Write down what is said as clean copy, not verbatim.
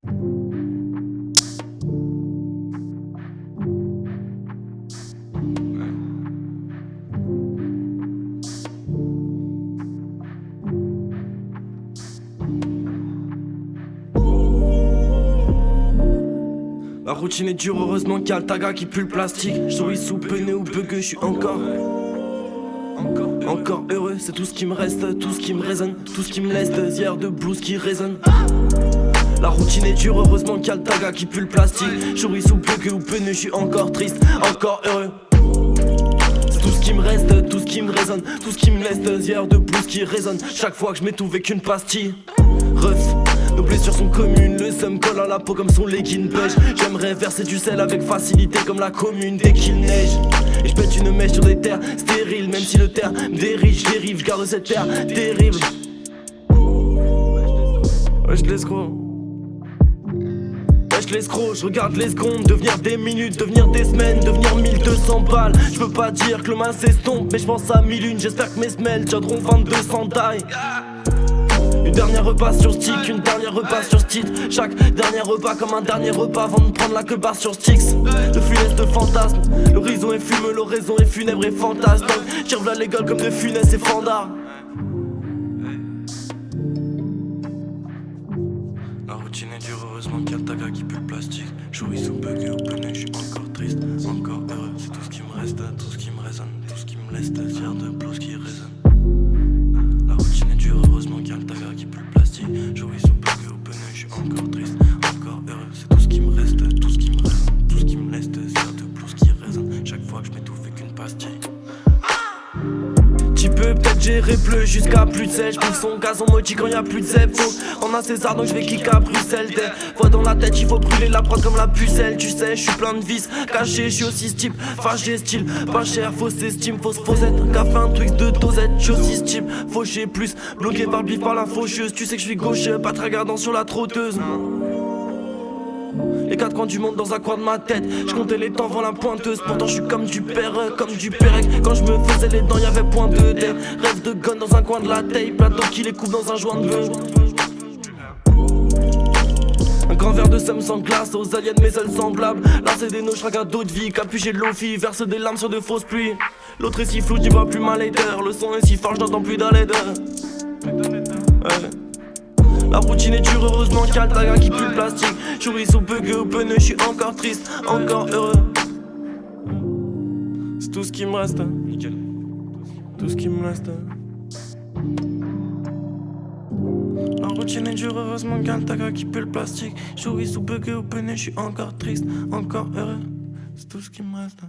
La routine est dure, heureusement qu'il y a le taga qui pue le plastique. Souris sous peiné ou bugueux, je suis encore heureux. C'est tout ce qui me reste, tout ce qui me résonne, tout ce qui me laisse des hier de blues qui résonnent. La routine est dure, heureusement qu'il y a le taga qui pue le plastique. Souris sous bugueux ou peiné, je suis encore triste, encore heureux. C'est tout ce qui me reste, tout ce qui me résonne, tout ce qui me laisse des hier de blues qui résonnent. Chaque fois que je m'étouffe avec une pastille. Ref. Nos blessures sont communes, le seum colle à la peau comme son legging beige. J'aimerais verser du sel avec facilité comme la commune dès qu'il neige. Et je pète une mèche sur des terres stériles, même si le terre me dérive, je dérive, je garde cette terre terrible. Ouais, je l'escroc. Ouais, je l'escroc, je regarde les secondes, devenir des minutes, devenir des semaines, devenir 1200 balles. Je veux pas dire que le mal s'estompe, mais je pense à 1001. J'espère que mes semelles tiendront 22 sandailles. Une dernière repas sur stick, une dernière repas sur stick. Chaque dernier repas comme un dernier repas avant de prendre la queue barre sur Styx. Le funeste fantasme, l'horizon est fumeux, l'oraison est funèbre et fantasme. Tire v'là les gueules comme de funeste et fandard. La routine est dure, heureusement qu'il y a le taga qui pue le plastique. Jouis sous bugué au pneu, je suis encore triste, encore heureux. C'est tout ce qui me reste, tout ce qui me résonne, tout ce qui me laisse des tiers de blues qui résonnent. La routine est dure, heureusement qu'il y a le taga qui pue le plastique. Jouis sous bugué au pneu, je suis encore triste, encore heureux. C'est tout ce qui me reste, tout ce qui me résonne, tout ce qui me laisse des tiers de blues qui résonnent. Chaque fois que je m'étouffe avec une pastille. Tu peux peut-être gérer bleu jusqu'à plus de sel. J'pousse son gazon maudit quand y'a plus de zèbre. On a César donc je vais kick à Bruxelles. Des voix dans la tête, il faut brûler la prod comme la pucelle. Tu sais, je suis plein de vis cachés, je suis aussi ce type. Fâché style, pas cher, fausse estime, fausse fausette. Café un Twix de dosette, je suis aussi ce type. Fauché plus, bloqué par le bif par la faucheuse. Tu sais que je suis gaucheux, pas très regardant sur la trotteuse. Les quatre coins du monde dans un coin de ma tête. Je comptais les temps avant la pointeuse. Pourtant je suis comme du père, comme du pérec. Quand je me faisais les dents y'avait point de dé. Rêve de gun dans un coin de la taille. Plateau qui les coupe dans un joint de bœuf. Un grand verre de seum sans glace, aux aliens mes ailes semblables. Là c'est des noches, à d'eau de vie, capuché de l'offi, verse des larmes sur de fausses pluies. L'autre est si flou, j'y vois plus ma laideur. Le son est si fort, je n'entends plus d'un laideur. La routine est dure, heureusement qu'il y a le taga qui pue le plastique. Jouis sous bugueux au pneu, je suis encore triste, encore heureux. C'est tout ce qui me reste, nickel. Tout ce qui me reste. La routine est dure, heureusement qu'il y a le taga qui pue le plastique. Jouis sous bugueux au pneu, je suis encore triste, encore heureux. C'est tout ce qui me reste.